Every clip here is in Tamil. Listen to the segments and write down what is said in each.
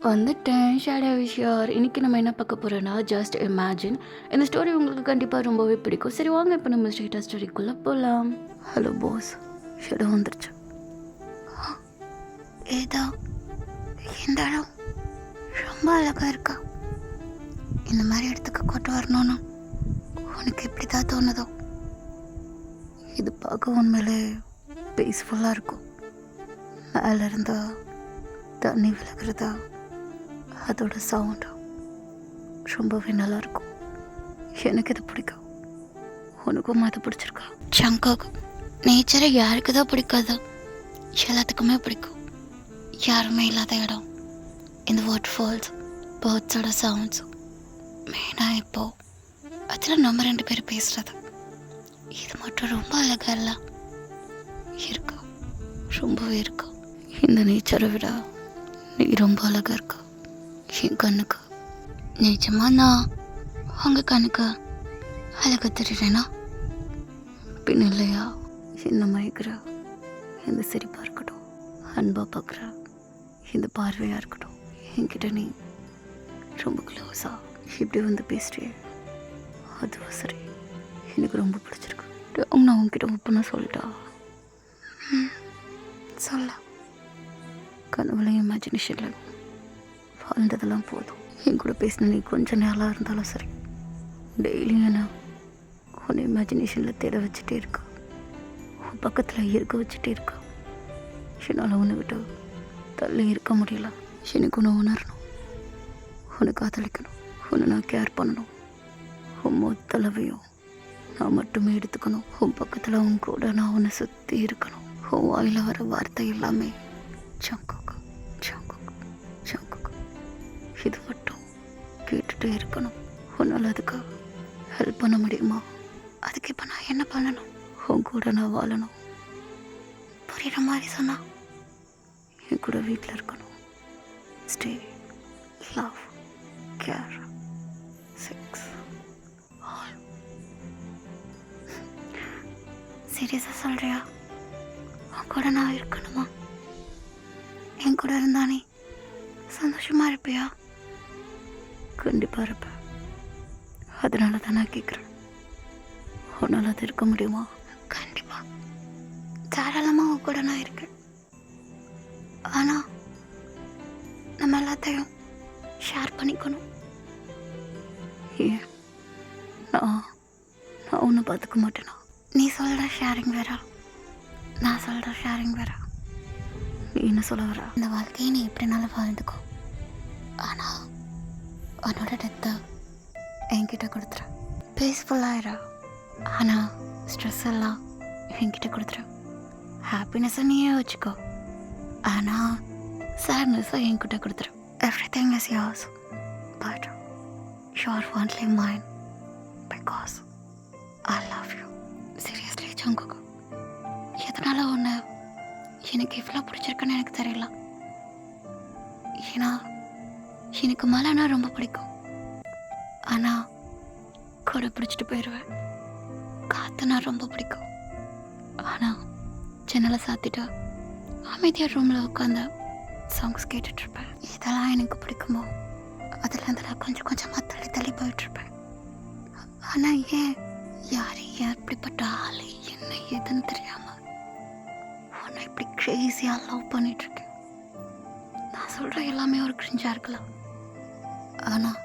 வந்துட்டேன். ஷேடோ விஷயம். இன்னைக்கு நம்ம என்ன பார்க்க போறோம்னா, ஜஸ்ட் இமேஜின். இந்த ஸ்டோரி உங்களுக்கு கண்டிப்பா ரொம்பவே பிடிக்கும். சரி வாங்க இப்போ நம்ம ஸ்ட்ரெயிட்டா ஸ்டோரிக்குள்ள போலாம். Hello boss. ஷேடோ வந்துருச்சு. ஏதோ இந்த இடம் ரொம்ப அழகா இருக்கா. இந்த மாதிரி இடத்துக்கு கொண்டு வரணும்னு உனக்கு எப்படி தான் தோணுதோ. இது பார்க்க உண்மையிலே பீஸ்ஃபுல்லாக இருக்கும். மேலே இருந்தா தண்ணி விலகிறதா, அதோட சவுண்டும் ரொம்பவே நல்லாயிருக்கும். எனக்கு இது பிடிக்கும். உனக்கும் அது பிடிச்சிருக்கா? சங்காக்கு நேச்சரை யாருக்கு தான் பிடிக்காது? எல்லாத்துக்குமே பிடிக்கும். யாருமே இல்லாத இடம், இந்த வாட்டர் ஃபால்ஸ், பேர்ட்ஸோட சவுண்ட்ஸ், மெயினாக இப்போ அதில் நம்ம 2 பேரும் பேசுகிறது, இது மட்டும் ரொம்ப அழகாக இல்லை இருக்கா? ரொம்பவே இருக்கா. இந்த நேச்சரை விட நீ ரொம்ப அழகாக இருக்கா என் கண்ணுக்கு. நிஜமா நான் உங்கள் கண்ணுக்கு அழகாக தெரியுறேனா? பின் இல்லையா? என்ன மயக்கிற இந்த சிரிப்பாக இருக்கட்டும், அன்பாக பார்க்குற இந்த பார்வையாக இருக்கட்டும், என்கிட்ட நீ ரொம்ப க்ளோஸாக இப்படி வந்து பேசுறியே, அதுவும் சரி எனக்கு ரொம்ப பிடிச்சிருக்கு. நான் உங்ககிட்ட ஒப்பனை சொல்லிட்டா? சொல்ல. கனவுலையும் இமேஜினேஷனில் வாழ்ந்ததெல்லாம் போதும். என் கூட பேசின நீ கொஞ்சம் நேரம் இருந்தாலும் சரி, டெய்லியும் என்ன உன்னை இமேஜினேஷனில் தேட வச்சுட்டே இருக்கா, உன் பக்கத்தில் இருக்க வச்சுட்டே இருக்கா. என்னால் உன்னை விட்டு தள்ளி இருக்க முடியல. எனக்கு உன்னை உணரணும், உன்னை காதலிக்கணும், உன்னை நான் கேர் பண்ணணும். உன் மொத்தளவையும் நான் மட்டுமே எடுத்துக்கணும். உன் பக்கத்தில் உன் கூட நான் உன்னை சுற்றி இருக்கணும். உன் வாயில் வர வார்த்தை எல்லாமே சங்குக்கு சங்குக்கு சங்குக்கு, இது மட்டும் கேட்டுகிட்டே இருக்கணும். உன்னால் அதுக்கு ஹெல்ப் பண்ண முடியுமா? அதுக்கு இப்போ நான் என்ன பண்ணணும்? உன் கூட நான் வாழணும். புரியுற மாதிரி சொன்னா என் கூட வீட்டில் இருக்கணும். Stay, love, care, sex, all. சீரியஸாக சொல்கிறியா? உன் கூட நான் இருக்கணுமா? என் கூட இருந்தானே சந்தோஷமாக இருப்பியா? கண்டிப்பாக இருப்பேன். அதனால தான் நான் கேட்குறேன், உன்னால் அது இருக்க முடியுமா? கண்டிப்பாக, தாராளமாக உன் கூட நான் இருக்கேன். ஆனால் நம்ம எல்லாத்தையும் ஷேர் பண்ணிக்கணும். ஏன் நான் உன்னை பார்த்துக்க மாட்டேனா? நீ சொல்கிற ஷேரிங் வேறா, நான் சொல்கிற ஷேரிங் வேறா. நீ என்ன சொல்ல வர? இந்த வாழ்க்கையை நீ எப்படினாலும் வாழ்ந்துக்கோ, ஆனால் உன்னோட டெத்தை என்கிட்ட கொடுத்துரு. பீஸ்ஃபுல்லாகிற, ஆனால் ஸ்ட்ரெஸ் எல்லாம் என்கிட்ட கொடுத்துரு. ஹாப்பினஸை நீயே வச்சுக்கோ, ஆனால் சேட்னஸை என்கிட்ட கொடுத்துரு. Everything is yours, but you're only mine because I love you. Seriously சங்குக்கு, எதனால ஒன்று எனக்கு இவ்வளோ பிடிச்சிருக்குன்னு எனக்கு தெரியல. ஏன்னா எனக்கு மழைனா ரொம்ப பிடிக்கும், ஆனால் கூட பிடிச்சிட்டு போயிடுவேன். காற்றுனா ரொம்ப பிடிக்கும், ஆனால் ஜன்னலை சாத்திட்டு அமைதியாக ரூமில் உட்காந்து சாங்ஸ் கேட்டுட்ருப்பேன். இதெல்லாம் எனக்கு பிடிக்குமோ அதுலேருந்து நான் கொஞ்சம் கொஞ்சமாக தள்ளி தள்ளி போயிட்டுருப்பேன். ஆனால் ஏன் யார் எப்படிப்பட்ட ஆள் என்ன ஏதுன்னு தெரியாமல் உன்னை இப்படி க்ரேஸியாக லவ் பண்ணிகிட்ருக்கேன். நான் சொல்கிற எல்லாமே ஒரு கிரிஞ்சாக இருக்கலாம், ஆனால்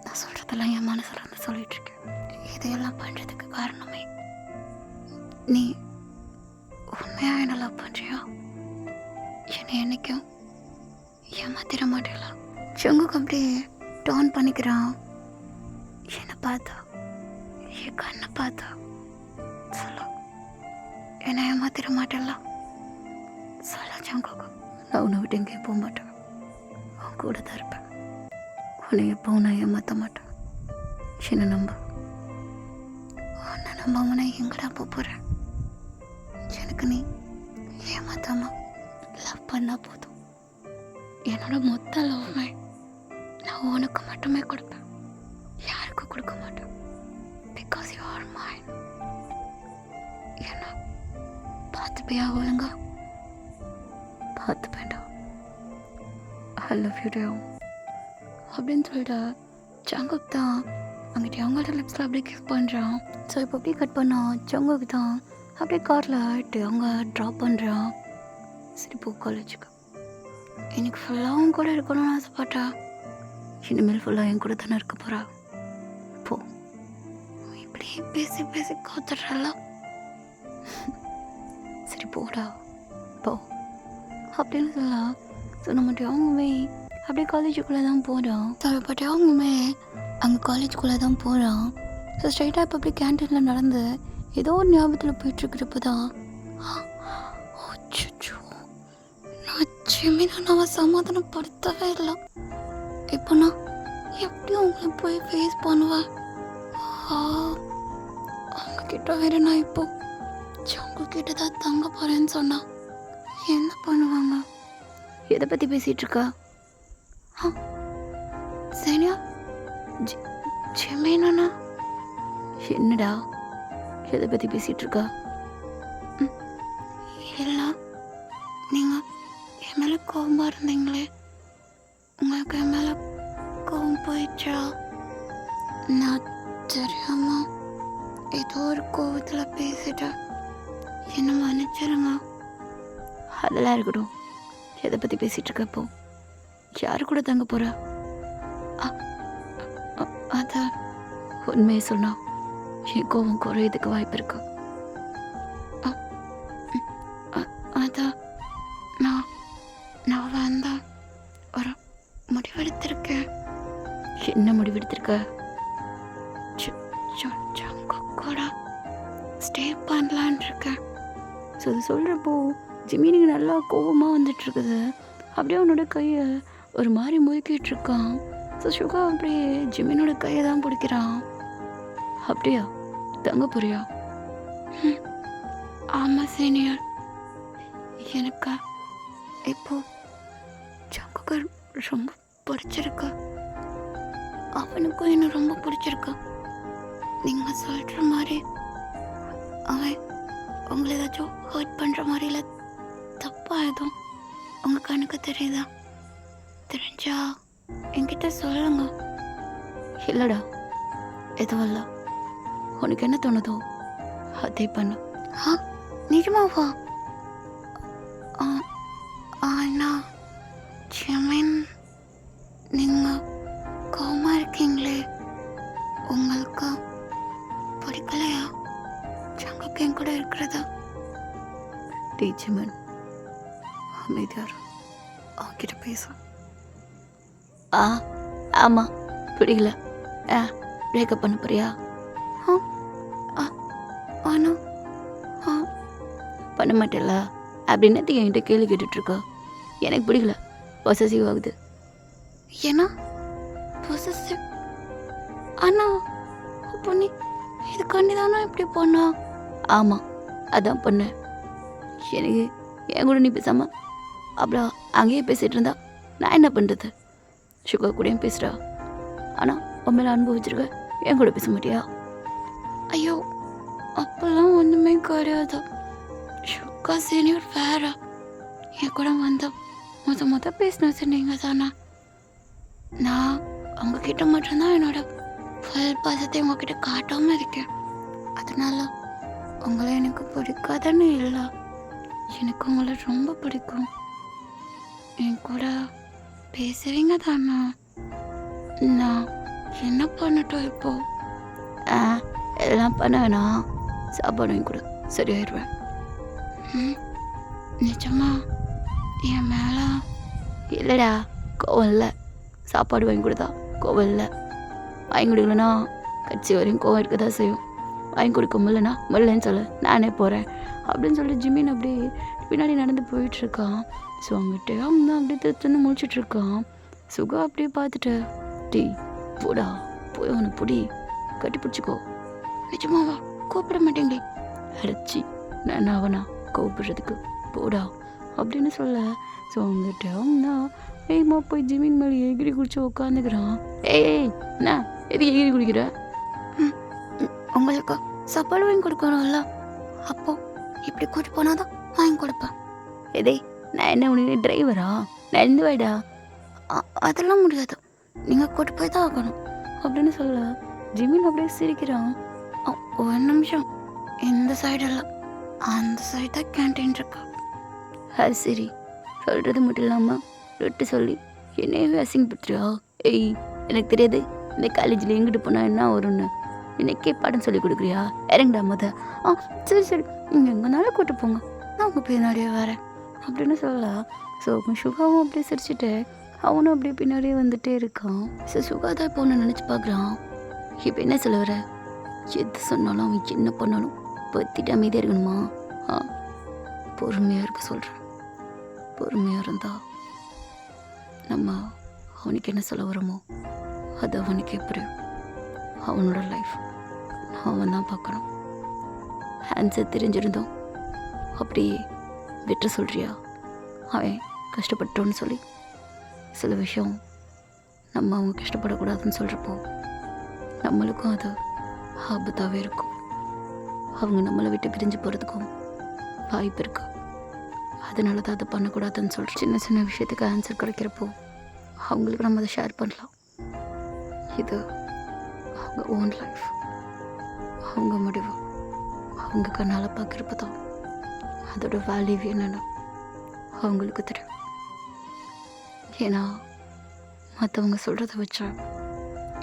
நான் சொல்கிறதெல்லாம் என் மனசில் இருந்து சொல்லிகிட்ருக்கேன். இதையெல்லாம் பண்ணுறதுக்கு காரணமே நீ உண்மையாக என்ன லவ் பண்ணுறியா? என்னை என்னைக்கும் ஏமாத்திர மாட்டேல. செங்குக்கு அப்படியே டோன் பண்ணிக்கிறான். என்னை பார்த்தா, என் கண்ணை பார்த்தா சொல்ல, என்னை ஏமாத்திர மாட்டேல சொல்ல. செங்குக்கு, நான் உன்னை விட்டு எங்கேயும் போக மாட்டேன், உன் கூட தான் இருப்பேன். உன்னை எப்போவும் நான் ஏமாற்ற மாட்டேன். என்னை நம்ப. உன்னை நம்பாம நான் எங்கடா போகிறேன்? எனக்கு நீ ஏமாத்தாம லவ் பண்ணா போதும். என்னோட மொத்த லவ்மே நான் உனக்கு மட்டுமே கொடுப்பேன், யாருக்கும் கொடுக்க மாட்டேன். பிகாஸ் யூ ஆர் மைன். என்ன பார்த்துப்பியா? ஒழுங்கா பார்த்துப்பேன்டா. ஐ லவ் யூ டேவ் அப்படின்னு சொல்லிட்டு ஜங்குக் தான் அங்கிட்ட அவங்களோட லிப்ஸில் அப்படியே கிஸ் பண்ணுறான். ஸோ இப்போ அப்படியே கட் பண்ணான். ஜங்குக் தான் அப்படியே காரில் ஆகிட்டு அவங்க ட்ராப் பண்ணுறான். சரி போ காலேஜுக்கு. இன்னைக்கு ஃபுல்லாக அவங்க கூட இருக்கணும்னு ஆசைப்பட்டா. இனிமேல் ஃபுல்லாக என் கூட தானே இருக்க போகிறா. போ இப்படியே பேசி பேசி காத்துட்றல. சரி போடா போ அப்படின்னு சொல்லலாம். ஸோ நம்ம அவங்களுமே அப்படியே காலேஜுக்குள்ளே தான் போகிறோம். ஸோ பட் அவங்களுமே அங்கே காலேஜுக்குள்ளே தான் போகிறான். ஸோ ஸ்ட்ரைட்டாக இப்போ அப்படியே கேன்டீனில் நடந்து ஏதோ ஒரு ஞாபகத்தில் போயிட்டுருக்கிறப்ப தான் நான் ஜெமினாவை சமாதானப்படுத்தவே இல்லை. இப்போ நான் எப்படி அவங்கள போய் ஃபேஸ் பண்ணுவேன்? அவங்க கிட்ட வேறு நான் இப்போ ஜங்குக்கிட்ட தான் தங்க போகிறேன்னு சொன்னா என்ன பண்ணுவாங்க? எதை பற்றி பேசிகிட்டு இருக்கா? சரியா ஜெமினா என்னடா எதை பற்றி பேசிகிட்டு இருக்கா? இல்லை நீங்கள் என் மேலே கோபமாக இருந்தீங்களே, உங்களுக்கு என் மேலே கோபம் போயிடுச்சா? நான் தெரியாம ஏதோ ஒரு கோபத்தில் பேசிட்டேன், என்ன மன்னிச்சிருங்க. அதெல்லாம் இருக்கட்டும். எதை பற்றி பேசிகிட்டு இருக்கப்போ யாரு கூட தங்க போகிறா? அதை உண்மையை சொன்னா என் கோபம் குறையதுக்கு வாய்ப்பு இருக்கு. அதான் நான் வந்தா ஒரு முடிவெடுத்திருக்கேன். என்ன முடிவெடுத்திருக்க? கூட ஸ்டே பண்ணலான் இருக்கேன். ஸோ அது சொல்கிறப்போ ஜிமினிக்கு நல்லா கோபமாக வந்துட்டுருக்குது. அப்படியே அவனோட கையை ஒரு மாதிரி முறுக்கிட்டு இருக்கான். ஸோ சுகா அப்படியே ஜிமினோட கையை தான் பிடிக்கிறான். அப்படியா தங்க போறியா? ஆமாம் சீனியர், எனக்கு இப்போ ஜங்குக்கு ரொம்ப பிடிச்சிருக்கு, அவனுக்கும் என்ன ரொம்ப பிடிச்சிருக்கு. நீங்கள் சொல்கிற மாதிரி அவன் உங்களை ஏதாச்சும் ஹர்ட் பண்ணுற மாதிரி இல்லை, தப்பாக எதுவும் உங்கள் கணக்கு தெரியுதா? தெரிஞ்சா என்கிட்ட சொல்லுங்க. இல்லைடா எதுவும் இல்லை, உனக்கு என்ன தோணுதோ அதே பண்ணு. நிஜமாவா? அண்ணா ஜெமின், நீங்கள் கோமா இருக்கீங்களே, உங்களுக்கு பிடிக்கலையா ஜங்குக்கு என் கூட இருக்கிறதா? ஜெமின் அமைதியார், அவன்கிட்ட பேச. ஆமாம் பிடிக்கல. பிரேக்கப் பண்ண போறியா? ஆனால் பண்ண மாட்டேல அப்படின்னு என்கிட்ட கேள்வி கேட்டுட்ருக்கா. எனக்கு பிடிக்கல, பொசசிவ் ஆகுது. ஏன்னா பொசசிவ்? அண்ணா அப்போ நீ இதுக்காண்டி தானே இப்படி பண்ணா? ஆமாம் அதான் பண்ணேன். எனக்கு என் கூட நீ பேசாமல் அப்புறம் அங்கேயே பேசிகிட்டு இருந்தா நான் என்ன பண்ணுறது? சுகா கூடயும் பேசுகிறா, ஆனால் உன் மேலே அனுபவிச்சிருக்க, என் கூட பேச மாட்டியா? ஐயோ அப்போல்லாம் ஒன்றுமே கிடையாது. சுகா சீனியர் வேற, என் கூட வந்த மொத பேசின சொன்னீங்க தானே. நான் உங்ககிட்ட மட்டும்தான் என்னோட ஃபுல் பாசத்தை உங்ககிட்ட காட்டாமல் இருக்கேன். அதனால உங்களை எனக்கு பிடிக்காதுன்னு இல்லை, எனக்கு உங்களை ரொம்ப பிடிக்கும். என் கூட பேசுவீங்க தானே? நான் என்ன பண்ணட்டும் இப்போ? எல்லாம் பண்ண வேணாம், சாப்பாடு வாங்கி கொடு, சரியாயிடுவேன். நிஜமா என் மேலே? இல்லைடா கோவம் இல்லை, சாப்பாடு வாங்கி கொடுத்தா கோவம் இல்லை. வாங்கி கொடுக்கலன்னா கட்சி வரையும் கோவம் இருக்க தான் செய்யும். வாங்கி கொடுக்க முடியலன்னா முடியலன்னு சொல்லு, நானே போகிறேன் அப்படின்னு சொல்லி ஜிமின் அப்படியே பின்னாடி நடந்து போயிட்டுருக்கான். ஸோ அவங்ககிட்ட அவங்க தான் அப்படியே திருத்தன்னு முழிச்சிட்ருக்கான். சுகா அப்படியே பார்த்துட்டு, டீ போடா போய் அவனை பிடி, கட்டி பிடிச்சிக்கோ. நிஜமாவா? கூப்பிட மாட்டேங்களே? அடைச்சி நான் அவனா கூப்பிடுறதுக்கு போடா அப்படின்னு சொல்ல. ஸோ அவங்ககிட்ட அவங்க தான் வேகமாக போய் ஜிமின் மேலே எகிரி குடிச்சு உட்காந்துக்கிறான். ஏய் என்ன எதுக்கு எகிரி குடிக்கிற? உங்களுக்கு சாப்பாடு வாங்கி கொடுக்கணும்ல, அப்போ இப்படி கூட்டி போனாதான் வாங்கி கொடுப்பேன். எதே நான் என்ன உனக்கு டிரைவரா? நான் எந்த வாய்டா? அதெல்லாம் முடியாது, நீங்கள் கூட்டு போய் தான் ஆகணும் அப்படின்னு சொல்ல ஜிமின் அப்படியே சிரிக்கிறான். ஒரு நிமிஷம், இந்த சைடெல்லாம் அந்த சைடு தான் கேன்டீன் இருக்கா? அது சரி, சொல்கிறது மட்டும் இல்லாமல் ரொட்டு சொல்லி என்னையவே அசிங்கப்படுத்துறியா? ஏய், எனக்கு தெரியாது இந்த காலேஜில் எங்கிட்டு போனால் என்ன வரும்னு. எனக்கே பாடம் சொல்லி கொடுக்குறியா? இறங்கடா சரி சரி, நீங்கள் எங்கேனாலும் கூட்டு போங்க, நான் உங்கள் பின்னாடியே வரேன் அப்படின்னு சொல்ல ஸோ சுகாவும் அப்படியே சிரிச்சுட்டு அவனும் அப்படியே பின்னாடியே வந்துட்டே இருக்கான். ஸோ சுகா தான் இப்போ ஒன்று நினச்சி பார்க்குறான். இப்போ என்ன சொல்ல வர? எது சொன்னாலும் அவன் என்ன பண்ணாலும் பற்றிட்டு அமைதியாக இருக்கணுமா? பொறுமையாக இருக்க சொல்கிறேன். பொறுமையாக இருந்தா நம்ம அவனுக்கு என்ன சொல்ல வரோமோ அது அவனுக்கு எப்படி அவனோட லைஃப் அவன் தான் பார்க்கணும். ஆன்சர் தெரிஞ்சிருந்தோம் அப்படியே விட்டு சொல்கிறியா? அவன் கஷ்டப்பட்டோன்னு சொல்லி சில விஷயம் நம்ம அவங்க கஷ்டப்படக்கூடாதுன்னு சொல்கிறப்போ நம்மளுக்கும் அது ஆபத்தாகவே இருக்கும். அவங்க நம்மளை விட்டு பிரிஞ்சு போகிறதுக்கும் வாய்ப்பு இருக்கு. அதனால தான் அதை பண்ணக்கூடாதுன்னு சொல்கிறேன். சின்ன சின்ன விஷயத்துக்கு ஆன்சர் கிடைக்கிறப்போ அவங்களுக்கு நம்ம அதை ஷேர் பண்ணலாம். இது அவங்க ஓன் லைஃப், அவங்க முடிவு, அவங்க கண்ணால் பார்க்குறப்ப தான் அதோட வேல்யூ என்னென்னு அவங்களுக்கு தெரியும். ஏன்னா மற்றவங்க சொல்கிறத வச்சா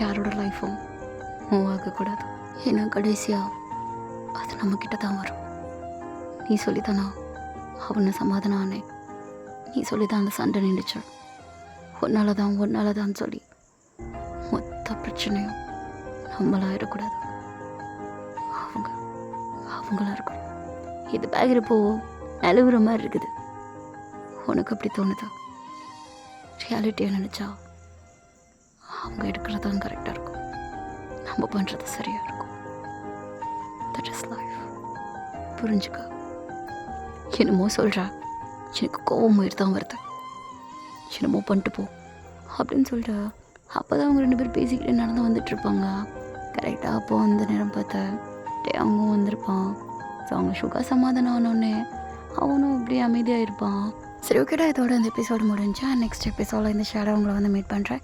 யாரோட லைஃப்பும் மூவ் ஆகக்கூடாது. ஏன்னா கடைசியாக அது நம்மக்கிட்ட தான் வரும். நீ சொல்லித்தானா அவனை சமாதானம் ஆனே, நீ சொல்லிதான் அந்த சண்டை நின்றுச்சு, ஒன்னால தான் சொல்லி மொத்த பிரச்சனையும் நம்மளாயிடக்கூடாது, அவங்களா இருக்கணும். இது பார்க்குறப்போ நழுவுற மாதிரி இருக்குது. உனக்கு அப்படி தோணுது? ரியாலிட்டியை நினச்சா அவங்க எடுக்கிறது தான் கரெக்டாக இருக்கும், நம்ம பண்ணுறது சரியாக இருக்கும். That is life. புரிஞ்சுக்க. என்னமோ சொல்கிறா, எனக்கு கோவம் தான் வருது, என்னமோ பண்ணிட்டு போ அப்படின்னு சொல்லிட்டு அப்போ தான் அவங்க 2 பேரும் பேசிக்கிட்டே நடந்து வந்துட்டுருப்பாங்க. கரெக்டாக அப்போ அந்த நேரம் பார்த்த அவங்க வந்திருப்பான். ஸோ அவங்க சுகா சமாதானம் ஆனோடனே அவனும் அப்படியே அமைதியாக இருப்பான். சரி, ஓகேடா, இதோட இந்த எபிசோடு முடிஞ்சா நெக்ஸ்ட் எபிசோடில் இந்த ஷேடோ உங்களை வந்து மீட் பண்ணுறேன்.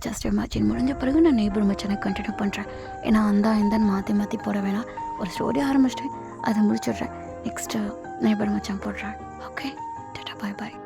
ஜஸ்ட் இமேஜின் முடிஞ்ச பிறகு நான் நெய்பர் மச்சனை கண்டினியூ பண்ணுறேன். ஏன்னா இந்த மாற்றி போட வேணாம். ஒரு ஸ்டோரி ஆரம்பிச்சிட்டேன், அதை முடிச்சிடுறேன். நெக்ஸ்ட்டு நெய்பர் மச்சான் போடுறேன். ஓகே, டாடா, பாய் பாய்.